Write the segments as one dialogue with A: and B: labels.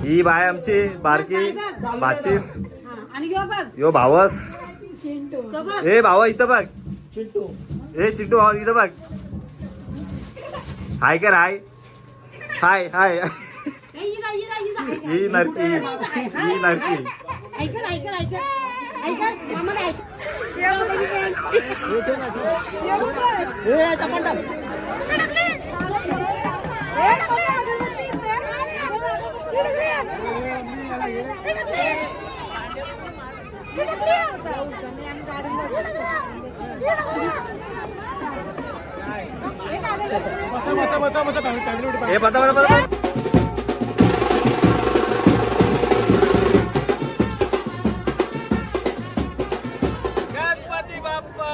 A: ही bye आमची बारकी बाचीस
B: आणि
A: यो भावस
B: चिंटू
A: ए भावा इथं बघ ए चिंटू भावा इथं बघ हाय कर हाय हाय हाय ही नरकी ही नरकी
B: ऐकन ऐकन ऐकन ऐकन मामा ऐक
A: ए बता बता बता गणपती बाप्पा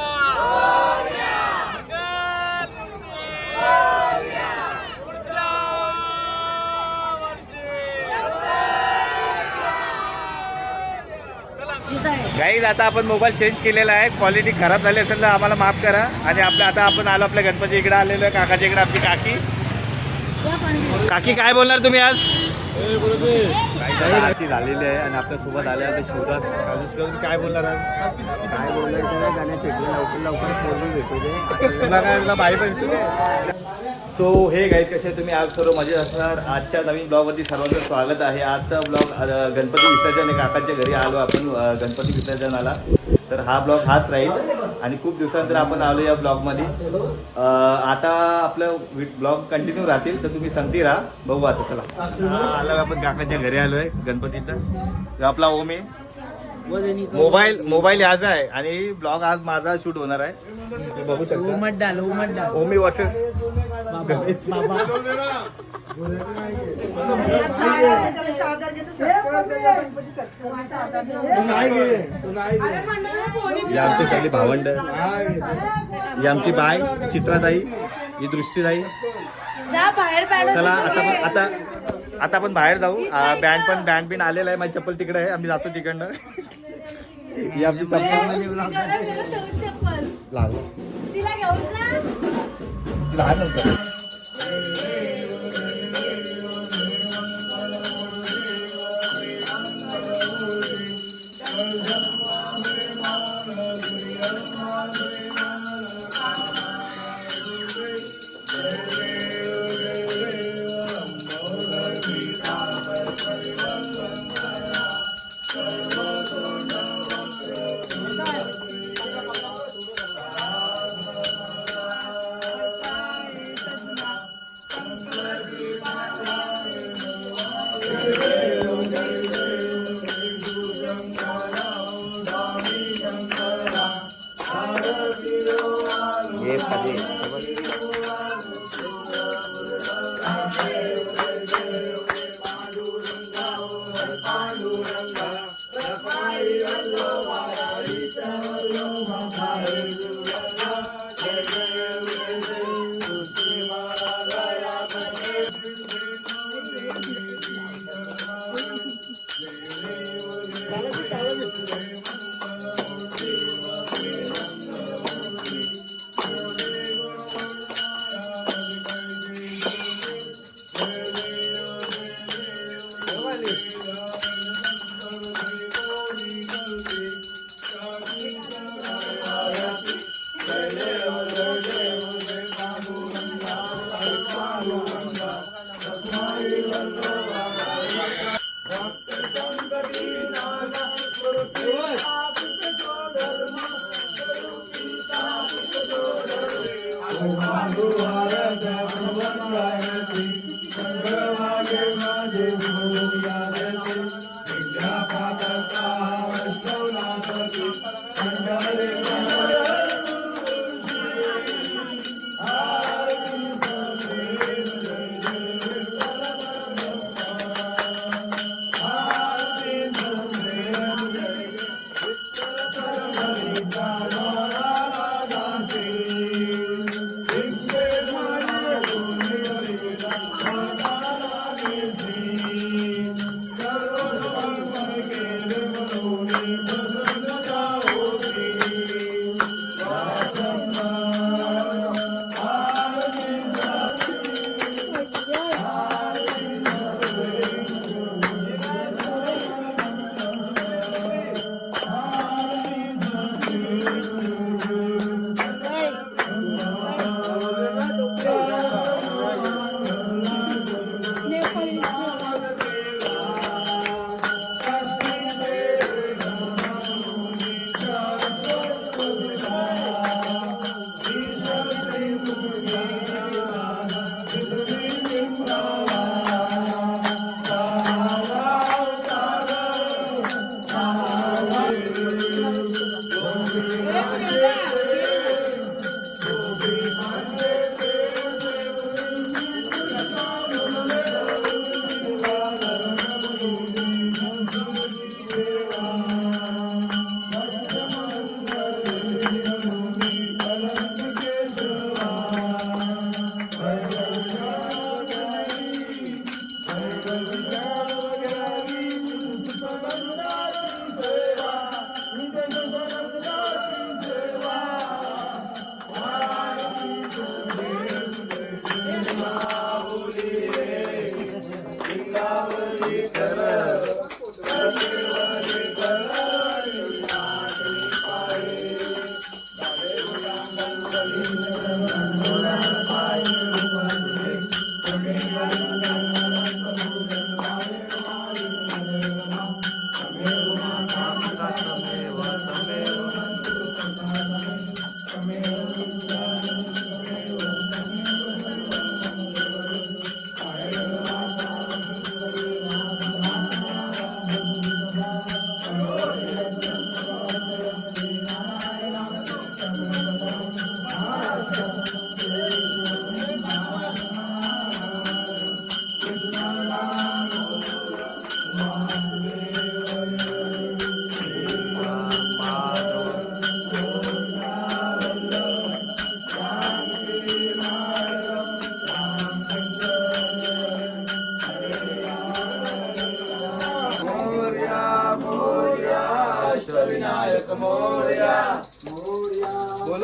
A: गाईज आता आपण मोबाईल चेंज केलेला आहे. क्वालिटी खराब झाली असेल तर आम्हाला माफ करा. आणि आपल्या आता आपण आलो आपल्या गणपती इकडे आलेलो आहे. काकाच्या इकडे आमची काकी काय बोलणार तुम्ही आज? आरती झालेली आहे आणि आपल्या सोबत आले आता शिवदास काय बोलणार आज?
C: काय बोलायचं गाण्यात लवकर लवकर पोरगी भेटू दे.
A: तुला काय तुला बाई पण सो हे गाईज कसे तुम्ही आज सर्व मजेत असणार. आजच्या नवीन ब्लॉगवरती सर्वांचं स्वागत आहे. आजचा ब्लॉग गणपती विसर्जन आहे. काकाच्या घरी आलो आपण गणपती विसर्जनाला. तर हा ब्लॉग हाच राहील आणि खूप दिवसानंतर आपण आलो या ब्लॉगमध्ये. आता आपलं ब्लॉग कंटिन्यू राहतील तर तुम्ही सांगती राहा. बघू आता चला आलो आपण काकाच्या घरी आलो आहे गणपतीचा. आपला ओमी मोबाईल याचा आहे आणि ब्लॉग आज माझा शूट होणार आहे. बघू शकता ओमी वर्सेस आमची सगळी भावंड. ही आमची बाय चित्राताई, ही दृष्टीताई. चला आता आपण बाहेर जाऊ. बँड बिन आलेला आहे. माझी चप्पल तिकडे आहे. आम्ही जातो तिकडनं. ही आमची चप्पल लागलं लहान नव्हतं.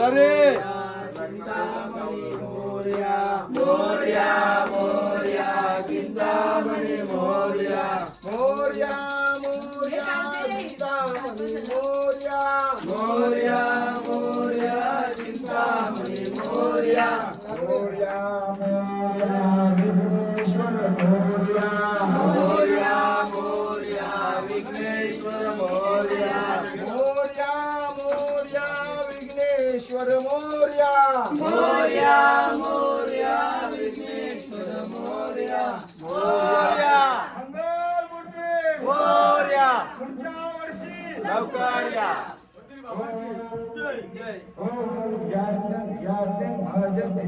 A: बोला रे.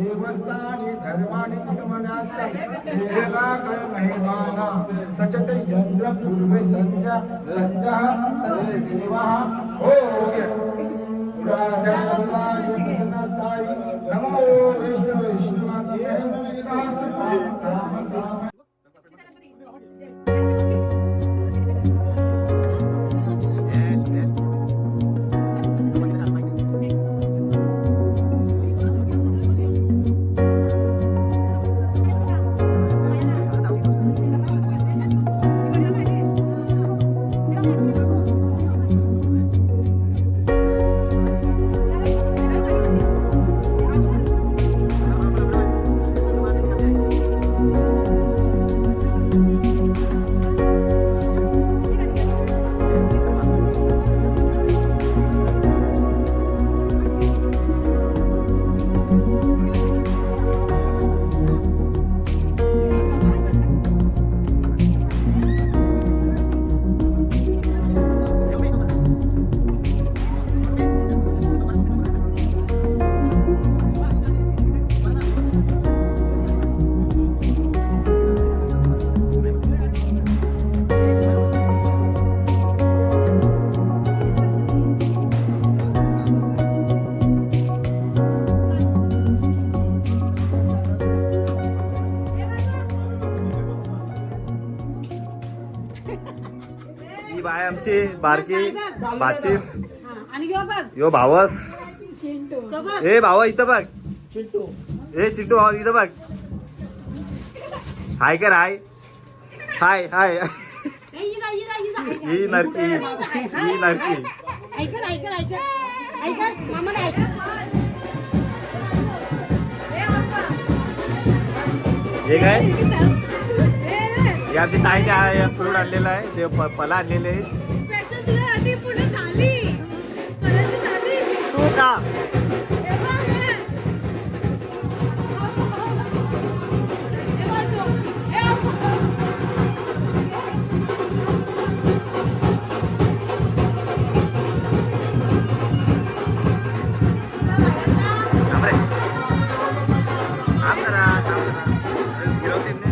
D: देवस्थानी धर्माणी महिमाना सचत यंत्र पूर्वे संध्या संध्या सर्वे देवा हो नमो वैष्णव विष्णुमाते सहस्रनाम
A: ही बाय आमची बारकी बाचीस.
B: हा, आणि यो बघ
A: यो भावस.
B: तो बघ
A: ए भावा इथं बघ. ए चिंटू भावा इथं बघ. हाय कर हाय. हाय हाय.
B: ए, इरा, इरा, इरा, ऐका.
A: ही नरकी. ही नरकी.
B: ऐका ऐका ऐका ऐका मामा ऐका
A: हे काय हे आमची ताईने फ्रूट आणलेला आहे. ते फला आणलेले आहे.
B: स्पेशल तुझ्यासाठी पुढे थाली परत थाली
A: तू का
B: हे बघ, हे. हे बघ तो. हे बघ.
A: थांब रे. थांब जरा, थांब जरा. गिरवतील ने.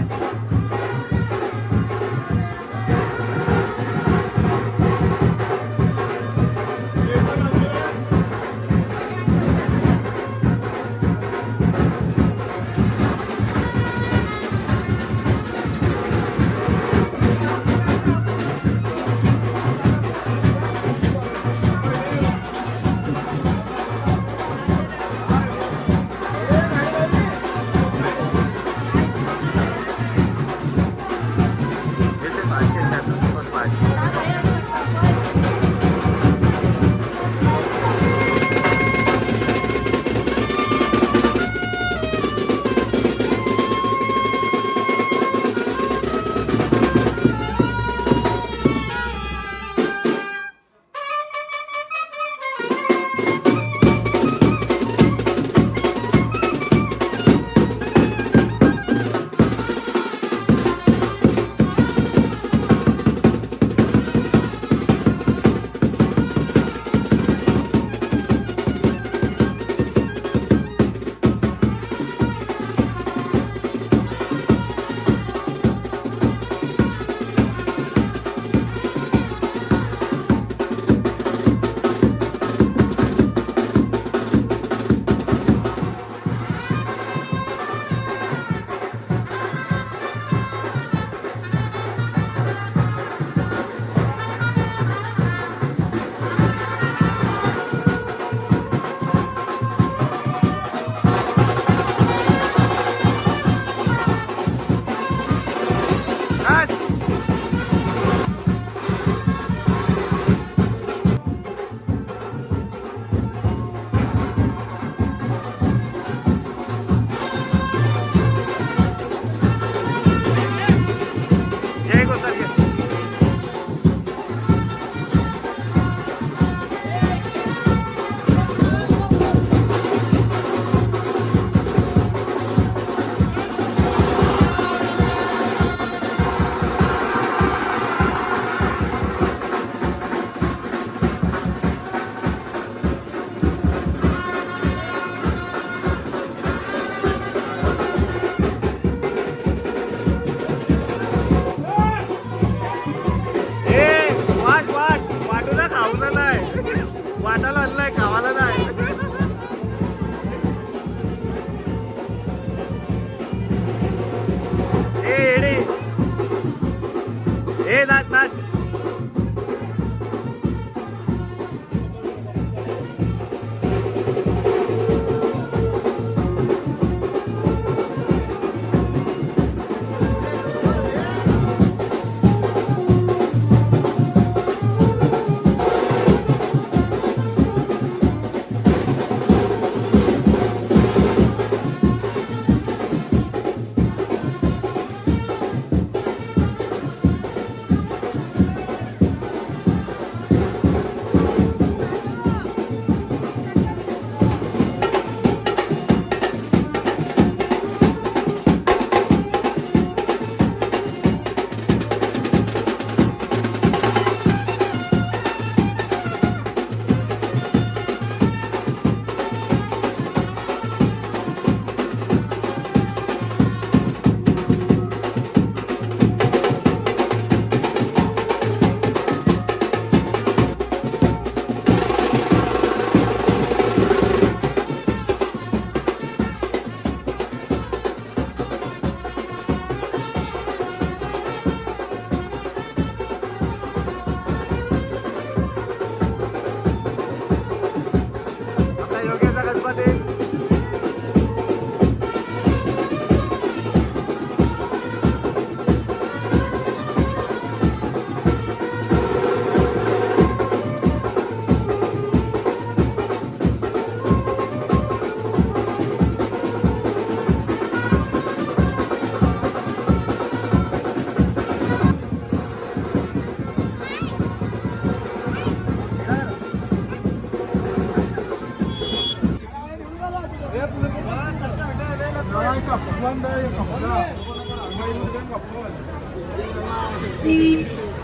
A: मध्ये.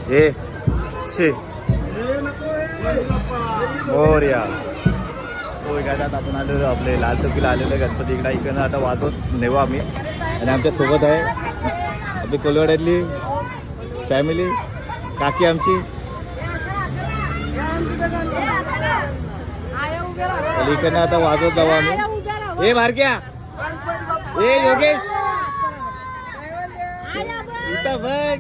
A: ए शे मोरया. होय काय आता आपण आलेलो आपले लाल चौकीला आलेलो गणपती इकडे इकडनं आता वाजवत नेऊ आम्ही. आणि आमच्या सोबत आहे आपली कोलवाड्यातली फॅमिली काकी आमची. इकडनं आता वाजवत जाऊ आम्ही. ए भारक्या ए योगेश इथं बघ.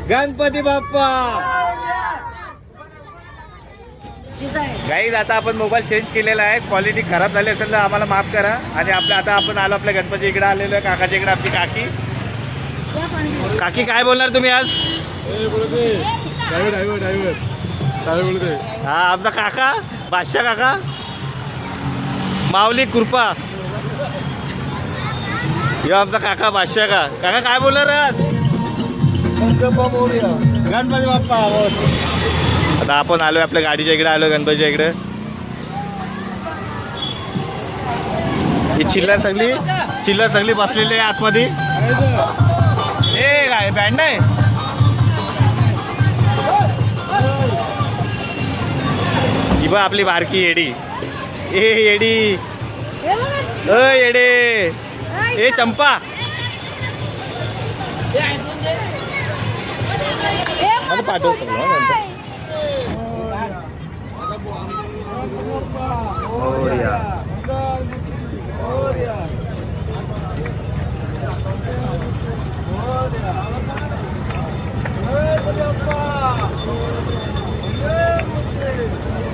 A: गणपती बाप्पा. गाईज आता आपण मोबाईल चेंज केलेला आहे. क्वालिटी खराब झाली असेल तर आम्हाला माफ करा. आणि आपल्या आता आपण आलो आपल्या गणपती इकडे आलेलो आहे. काकाच्या इकडे आमची काकी. काकी काय बोलणार तुम्ही आज? हा आमचा काका बादशाह काका माऊली कृपा. यो आमचा काका बादशाह का. काका काय बोलणार आज? गणपती बाप्पा. आता आपण आलोय आपल्या गाडीच्या इकडे आलो गणपतीच्या इकडे. ही चिल्लर सगळी बसलेली आहे आतमध्ये. ए काय बँड नाही. ही बा आपली बारकी येडी. ए येडी अ येडे. ए चंपा पाठव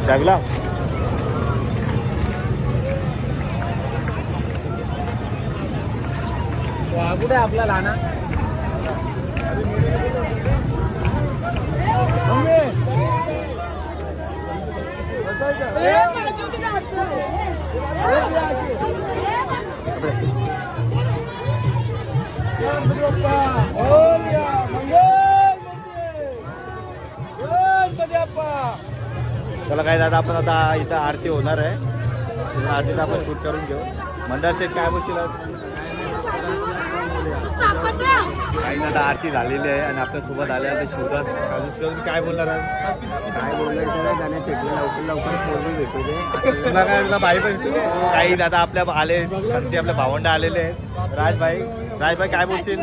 A: जागला.
C: कुठे आपला लहाना
A: चला काय दादा आपण आता इथं आरती होणार आहे. आरतीला आपण शूट करून घेऊ. मंदार शेठ काय बोलशील? काही आता आरती झालेली आहे आणि आपल्या सोबत आले आता शिवदास. काय बोलणार आहे?
C: काय बोलायचं गाण्यात शेटला लवकर लवकर पोरगी भेटू दे.
A: तुला काय तुला भाई पण काही दादा आपल्या आले संधी आपल्या भावंड आलेले आहेत. राजभाई काय बोलशील?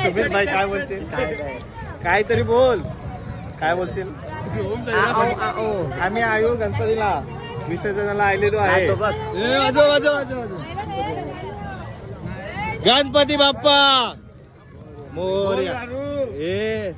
A: सुमित भाई काय बोलशील? काहीतरी बोल. काय बोलशील? आम्ही आयो गणपतीला विसर्जनाला आलेलो आहे. गणपती बाप्पा मोरया. ए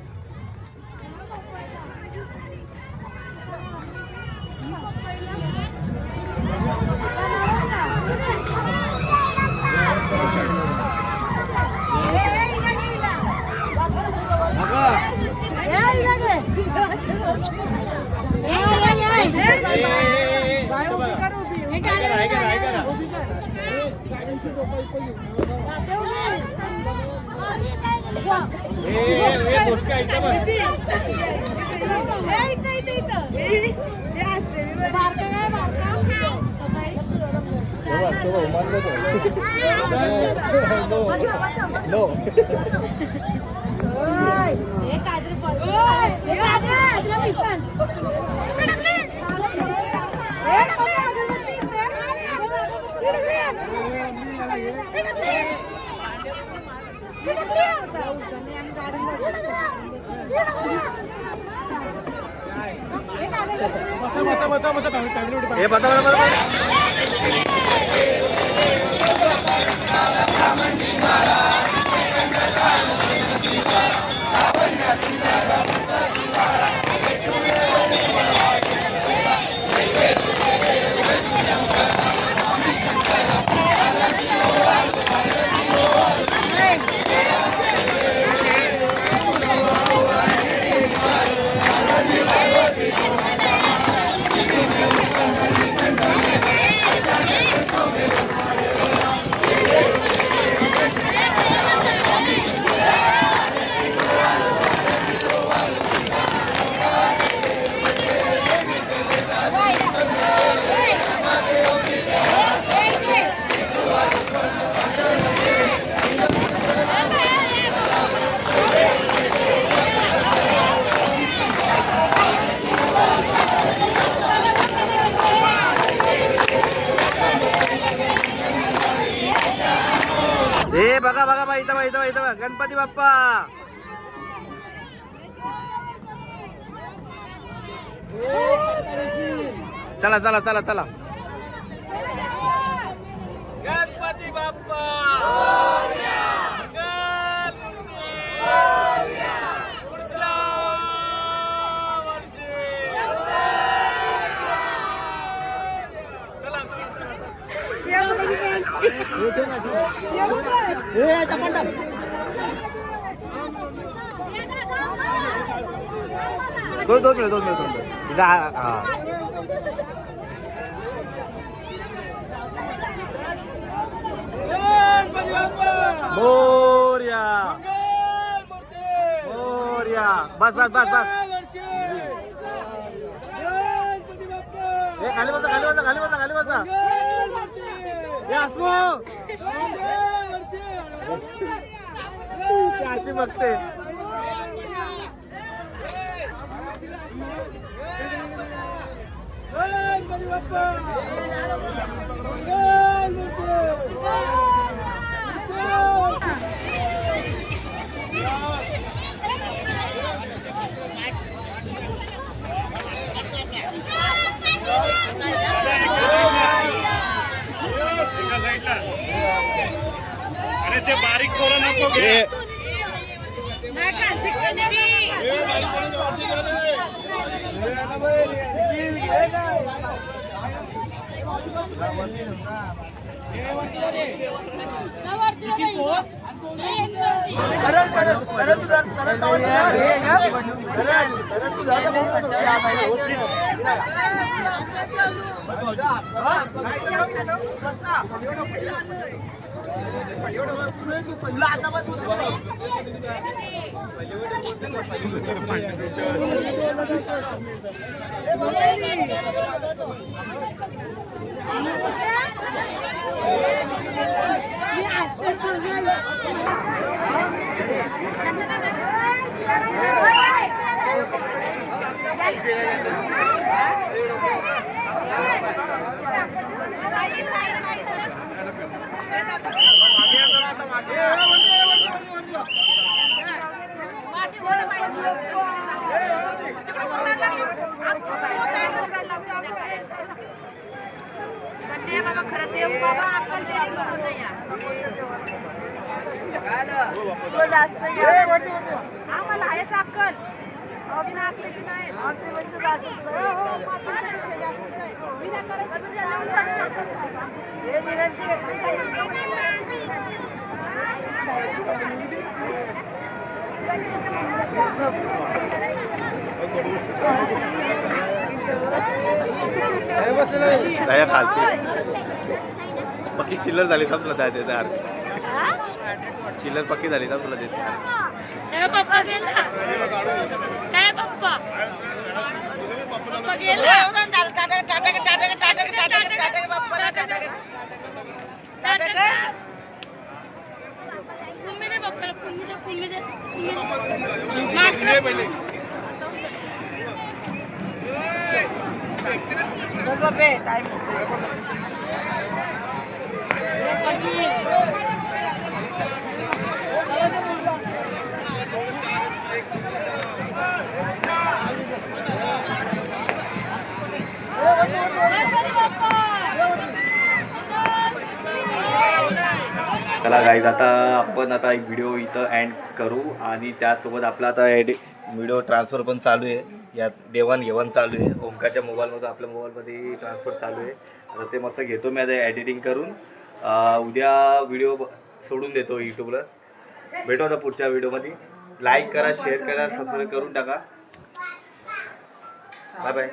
A: हे बता बता बाप्पा. चला चला चला चला. गणपती बाप्पा पुढच्या वर्षी. दोन मिनिट मोर्या मोर्या. बस बस बस बस. खाली बसा खाली बसा खाली बसा खाली बसा. अशी बघते.
E: अरे ते बारीक करू नको घे.
B: खरं देव बाबा आपण जास्त आम्हाला आहेच अक्कल बिना अक्कलीची नाही.
A: दया खालते पक्की चिल्लर झाली का तुला द्या देते. चिल्लर पक्की झाली का तुला देते.
B: पप्पा गेला काय पप्पा पप्पा गेला.
A: चला गाईज आता आपण आता एक व्हिडिओ इथं एंड करू आणि त्यासोबत आपला आता व्हिडिओ ट्रान्सफर पण चालू आहे. यात देवाणघेवाण चालू आहे. ओमकारच्या मोबाईलमधून आपल्या मोबाईलमध्ये ट्रान्सफर चालू आहे. आता ते मस्त घेतो मी आता एडिटिंग करून उद्या व्हिडिओ सोडून देतो यूट्यूबला. भेटू आता पुढच्या व्हिडिओमध्ये. लाईक करा, शेअर करा, सबस्क्राईब करून टाका. Bye bye.